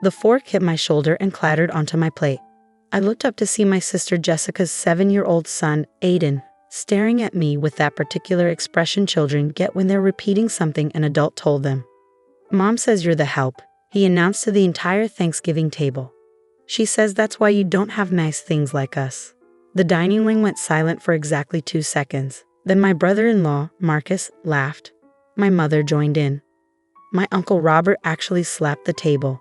The fork hit my shoulder and clattered onto my plate. I looked up to see my sister Jessica's 7-year-old son, Aiden, staring at me with that particular expression children get when they're repeating something an adult told them. "Mom says you're the help," he announced to the entire Thanksgiving table. "She says that's why you don't have nice things like us." The dining room went silent for exactly 2 seconds. Then my brother-in-law, Marcus, laughed. My mother joined in. My uncle Robert actually slapped the table.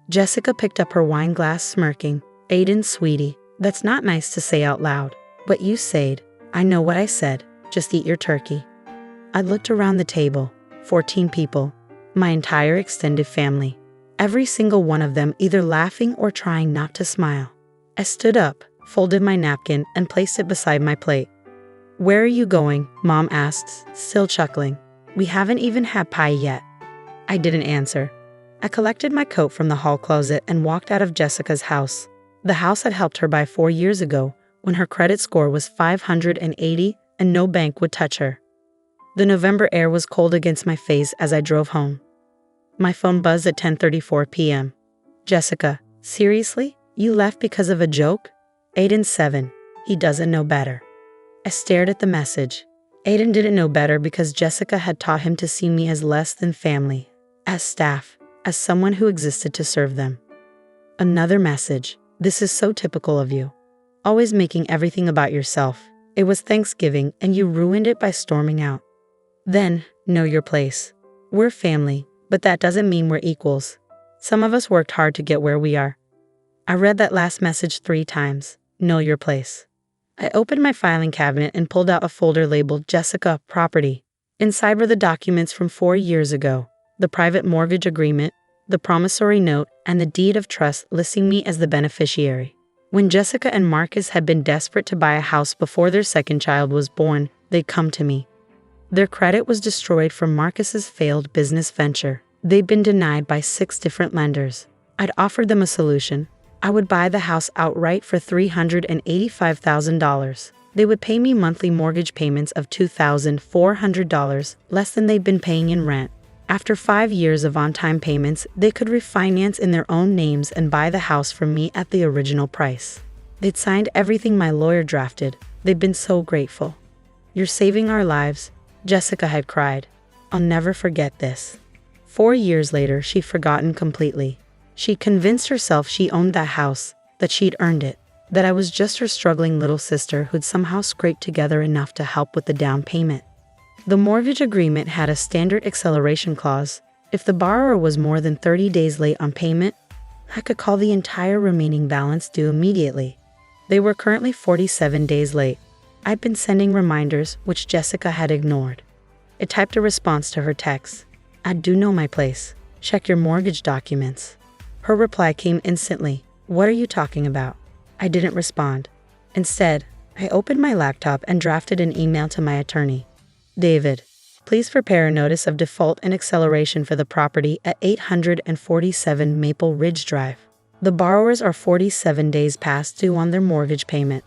Jessica picked up her wine glass, smirking. "Aiden, sweetie, that's not nice to say out loud. But you said." "I know what I said. Just eat your turkey." I looked around the table. 14 people. My entire extended family. Every single one of them either laughing or trying not to smile. I stood up, folded my napkin, and placed it beside my plate. "Where are you going?" Mom asked, still chuckling. "We haven't even had pie yet." I didn't answer. I collected my coat from the hall closet and walked out of Jessica's house. The house had helped her buy 4 years ago, when her credit score was 580 and no bank would touch her. The November air was cold against my face as I drove home. My phone buzzed at 10:34 p.m. "Jessica, seriously? You left because of a joke?" "Aiden's 7. He doesn't know better." I stared at the message. Aiden didn't know better because Jessica had taught him to see me as less than family, as staff, as someone who existed to serve them. Another message. "This is so typical of you. Always making everything about yourself. It was Thanksgiving and you ruined it by storming out. Then, know your place. We're family, but that doesn't mean we're equals. Some of us worked hard to get where we are." I read that last message 3 times. Know your place. I opened my filing cabinet and pulled out a folder labeled Jessica Property. Inside were the documents from 4 years ago, the private mortgage agreement, the promissory note, and the deed of trust listing me as the beneficiary. When Jessica and Marcus had been desperate to buy a house before their second child was born, they'd come to me. Their credit was destroyed from Marcus's failed business venture. They'd been denied by 6 different lenders. I'd offered them a solution. I would buy the house outright for $385,000. They would pay me monthly mortgage payments of $2,400, less than they'd been paying in rent. After 5 years of on-time payments, they could refinance in their own names and buy the house from me at the original price. They'd signed everything my lawyer drafted. They'd been so grateful. "You're saving our lives," Jessica had cried. "I'll never forget this." 4 years later, she'd forgotten completely. She'd convinced herself she owned that house, that she'd earned it, that I was just her struggling little sister who'd somehow scraped together enough to help with the down payment. The mortgage agreement had a standard acceleration clause. If the borrower was more than 30 days late on payment, I could call the entire remaining balance due immediately. They were currently 47 days late. I'd been sending reminders, which Jessica had ignored. I typed a response to her text. "I do know my place. Check your mortgage documents." Her reply came instantly. "What are you talking about?" I didn't respond. Instead, I opened my laptop and drafted an email to my attorney. "David, please prepare a notice of default and acceleration for the property at 847 Maple Ridge Drive. The borrowers are 47 days past due on their mortgage payment.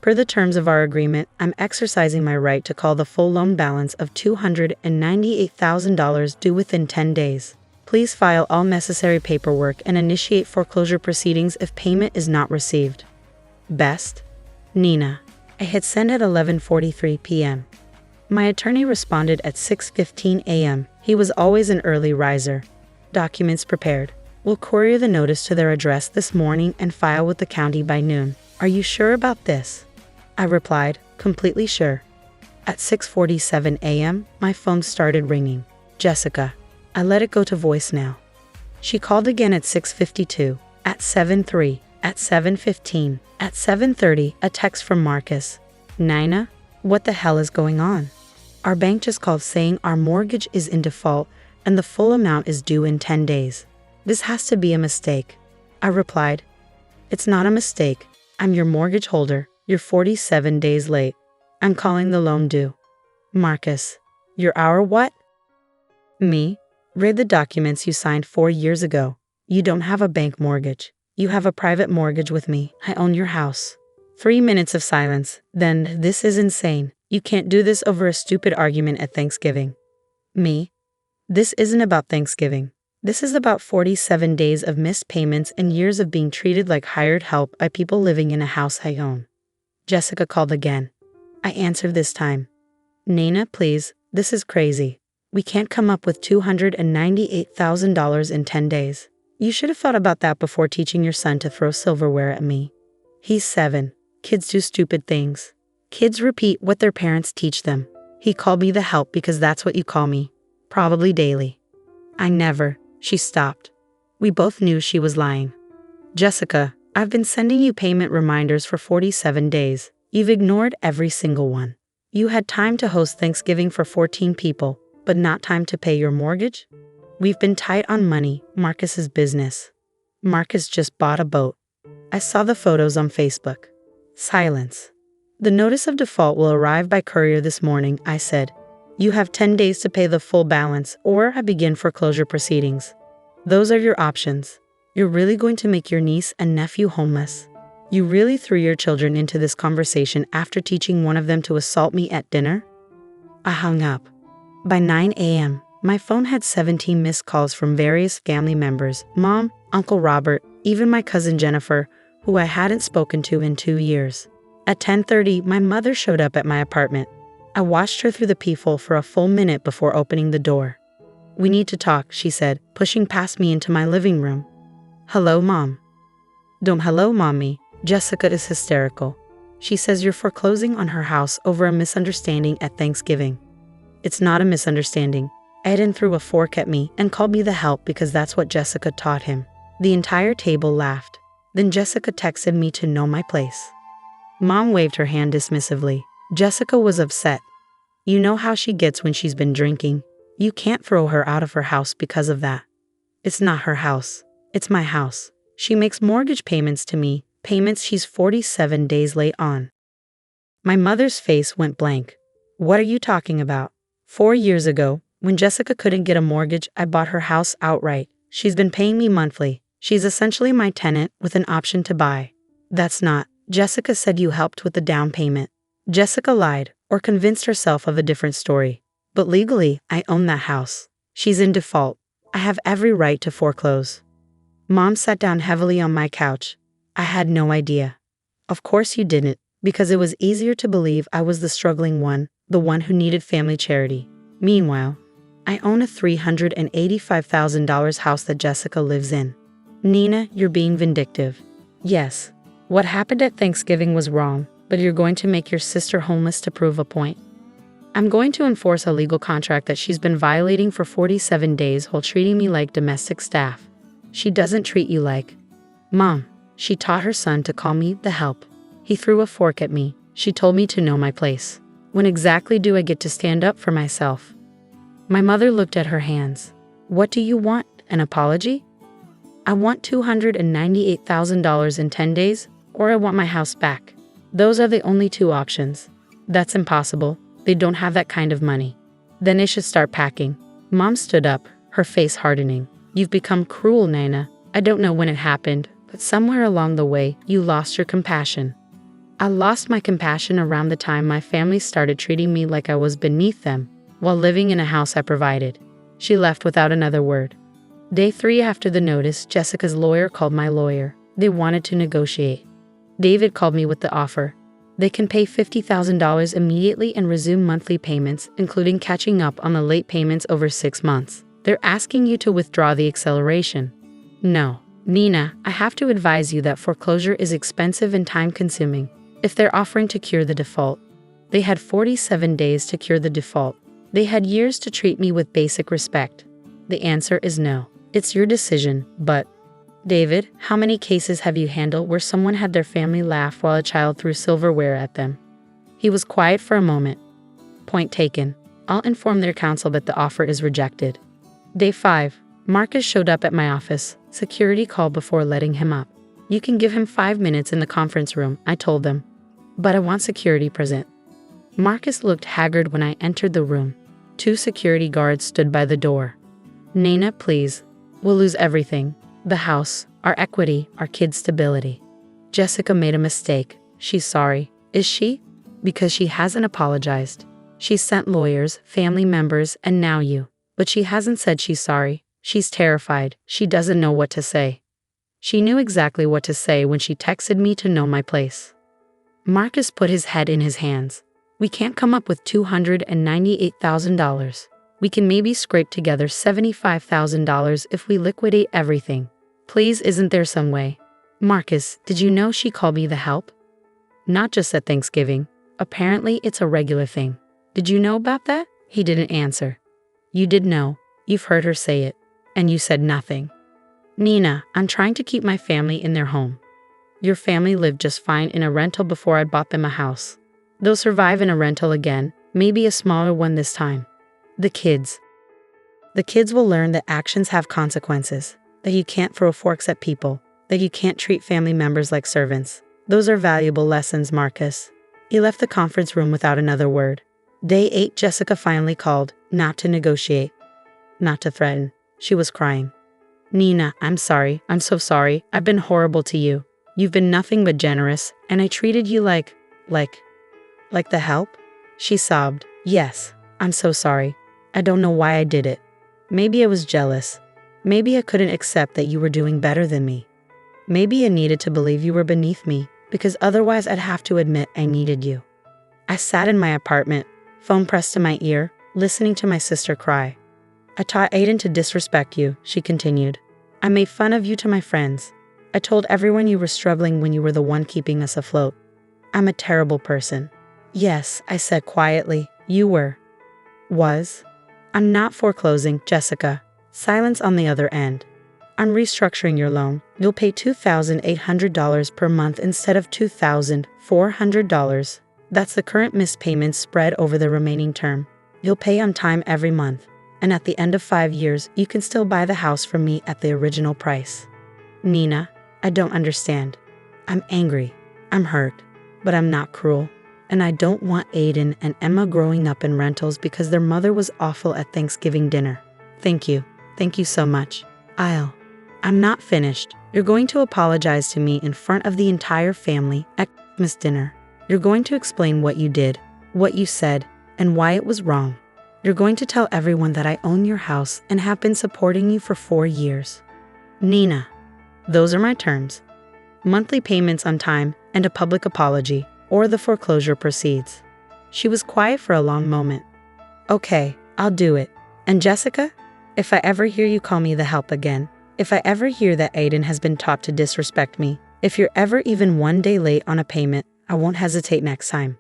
Per the terms of our agreement, I'm exercising my right to call the full loan balance of $298,000 due within 10 days. Please file all necessary paperwork and initiate foreclosure proceedings if payment is not received. Best, Nina." I hit send at 11:43 p.m. My attorney responded at 6:15 a.m. He was always an early riser. "Documents prepared. We'll courier the notice to their address this morning and file with the county by noon. Are you sure about this?" I replied, completely sure. At 6:47 a.m., my phone started ringing. "Jessica." I let it go to voicemail. She called again at 6:52, at 7:03, at 7:15, at 7:30, a text from Marcus. "Nina, what the hell is going on? Our bank just called saying our mortgage is in default and the full amount is due in 10 days. This has to be a mistake." I replied, "It's not a mistake. I'm your mortgage holder. You're 47 days late. I'm calling the loan due." Marcus, "You're our what?" Me, "Read the documents you signed 4 years ago. You don't have a bank mortgage. You have a private mortgage with me. I own your house." 3 minutes of silence. Then, "This is insane. You can't do this over a stupid argument at Thanksgiving." Me, "This isn't about Thanksgiving. This is about 47 days of missed payments and years of being treated like hired help by people living in a house I own. Jessica called again. I answered this time. Nana, please, this is crazy. We can't come up with $298,000 in 10 days. You should have thought about that before teaching your son to throw silverware at me. He's 7. Kids do stupid things. Kids repeat what their parents teach them. He called me the help because that's what you call me. Probably daily. I never. She stopped. We both knew she was lying. Jessica, I've been sending you payment reminders for 47 days. You've ignored every single one. You had time to host Thanksgiving for 14 people, but not time to pay your mortgage? We've been tight on money, Marcus's business. Marcus just bought a boat. I saw the photos on Facebook. Silence. The notice of default will arrive by courier this morning, I said. You have 10 days to pay the full balance, or I begin foreclosure proceedings. Those are your options. You're really going to make your niece and nephew homeless? You really threw your children into this conversation after teaching one of them to assault me at dinner? I hung up. By 9 a.m., my phone had 17 missed calls from various family members, Mom, Uncle Robert, even my cousin Jennifer, who I hadn't spoken to in 2 years. At 10:30, my mother showed up at my apartment. I watched her through the peephole for a full minute before opening the door. We need to talk, she said, pushing past me into my living room. Hello, Mom. Don't hello, Mommy. Jessica is hysterical. She says you're foreclosing on her house over a misunderstanding at Thanksgiving. It's not a misunderstanding. Eden threw a fork at me and called me the help because that's what Jessica taught him. The entire table laughed. Then Jessica texted me to know my place. Mom waved her hand dismissively. Jessica was upset. You know how she gets when she's been drinking. You can't throw her out of her house because of that. It's not her house. It's my house. She makes mortgage payments to me, payments she's 47 days late on. My mother's face went blank. What are you talking about? 4 years ago, when Jessica couldn't get a mortgage, I bought her house outright. She's been paying me monthly. She's essentially my tenant with an option to buy. That's not. Jessica said you helped with the down payment. Jessica lied or convinced herself of a different story. But legally, I own that house. She's in default. I have every right to foreclose. Mom sat down heavily on my couch. I had no idea. Of course you didn't, because it was easier to believe I was the struggling one, the one who needed family charity. Meanwhile, I own a $385,000 house that Jessica lives in. Nina, you're being vindictive. Yes, what happened at Thanksgiving was wrong, but you're going to make your sister homeless to prove a point. I'm going to enforce a legal contract that she's been violating for 47 days while treating me like domestic staff. She doesn't treat you like. Mom, she taught her son to call me the help. He threw a fork at me. She told me to know my place. When exactly do I get to stand up for myself? My mother looked at her hands. What do you want? An apology? I want $298,000 in 10 days, or I want my house back. Those are the only two options. That's impossible. They don't have that kind of money. Then they should start packing. Mom stood up, her face hardening. You've become cruel, Nana. I don't know when it happened, but somewhere along the way, you lost your compassion. I lost my compassion around the time my family started treating me like I was beneath them, while living in a house I provided. She left without another word. Day 3 after the notice, Jessica's lawyer called my lawyer. They wanted to negotiate. David called me with the offer. They can pay $50,000 immediately and resume monthly payments, including catching up on the late payments over 6 months. They're asking you to withdraw the acceleration. No. Nina, I have to advise you that foreclosure is expensive and time-consuming. If they're offering to cure the default, they had 47 days to cure the default. They had years to treat me with basic respect. The answer is no. It's your decision, but... David, how many cases have you handled where someone had their family laugh while a child threw silverware at them? He was quiet for a moment. Point taken. I'll inform their counsel that the offer is rejected. Day 5. Marcus showed up at my office. Security called before letting him up. You can give him 5 minutes in the conference room, I told them. But I want security present. Marcus looked haggard when I entered the room. 2 security guards stood by the door. Nana, please. We'll lose everything. The house, our equity, our kids' stability. Jessica made a mistake. She's sorry. Is she? Because she hasn't apologized. She sent lawyers, family members, and now you. But she hasn't said she's sorry. She's terrified. She doesn't know what to say. She knew exactly what to say when she texted me to know my place. Marcus put his head in his hands. We can't come up with $298,000. We can maybe scrape together $75,000 if we liquidate everything. Please, isn't there some way? Marcus, did you know she called me the help? Not just at Thanksgiving. Apparently it's a regular thing. Did you know about that? He didn't answer. You did know. You've heard her say it. And you said nothing. Nina, I'm trying to keep my family in their home. Your family lived just fine in a rental before I bought them a house. They'll survive in a rental again, maybe a smaller one this time. The kids will learn that actions have consequences, that you can't throw forks at people, that you can't treat family members like servants. Those are valuable lessons, Marcus. He left the conference room without another word. Day 8, Jessica finally called, not to negotiate, not to threaten. She was crying. Nina, I'm sorry. I'm so sorry. I've been horrible to you. You've been nothing but generous, and I treated you like the help? She sobbed. Yes, I'm so sorry. I don't know why I did it. Maybe I was jealous. Maybe I couldn't accept that you were doing better than me. Maybe I needed to believe you were beneath me, because otherwise I'd have to admit I needed you. I sat in my apartment, phone pressed to my ear, listening to my sister cry. I taught Aiden to disrespect you, she continued. I made fun of you to my friends. I told everyone you were struggling when you were the one keeping us afloat. I'm a terrible person. Yes, I said quietly, you were. Was. I'm not foreclosing, Jessica. Silence on the other end. I'm restructuring your loan. You'll pay $2,800 per month instead of $2,400. That's the current missed payments spread over the remaining term. You'll pay on time every month. And at the end of 5 years, you can still buy the house from me at the original price. Nina, I don't understand. I'm angry. I'm hurt. But I'm not cruel. And I don't want Aiden and Emma growing up in rentals because their mother was awful at Thanksgiving dinner. Thank you. Thank you so much. I'm not finished. You're going to apologize to me in front of the entire family at Christmas dinner. You're going to explain what you did, what you said, and why it was wrong. You're going to tell everyone that I own your house and have been supporting you for 4 years. Nina, those are my terms. Monthly payments on time and a public apology, or the foreclosure proceeds. She was quiet for a long moment. Okay, I'll do it. And Jessica, if I ever hear you call me the help again, if I ever hear that Aiden has been taught to disrespect me, if you're ever even 1 day late on a payment, I won't hesitate next time.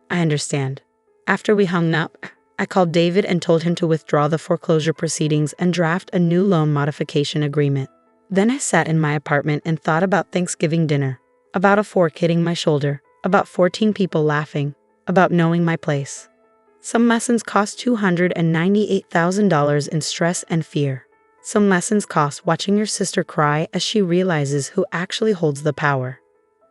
I understand. After we hung up, I called David and told him to withdraw the foreclosure proceedings and draft a new loan modification agreement. Then I sat in my apartment and thought about Thanksgiving dinner, about a fork hitting my shoulder, about 14 people laughing, about knowing my place. Some lessons cost $298,000 in stress and fear. Some lessons cost watching your sister cry as she realizes who actually holds the power.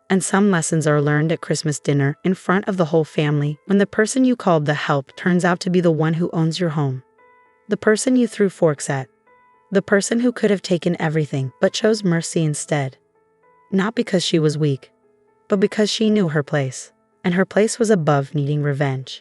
And some lessons are learned at Christmas dinner in front of the whole family when the person you called the help turns out to be the one who owns your home. The person you threw forks at. The person who could have taken everything but chose mercy instead. Not because she was weak, but because she knew her place, and her place was above needing revenge.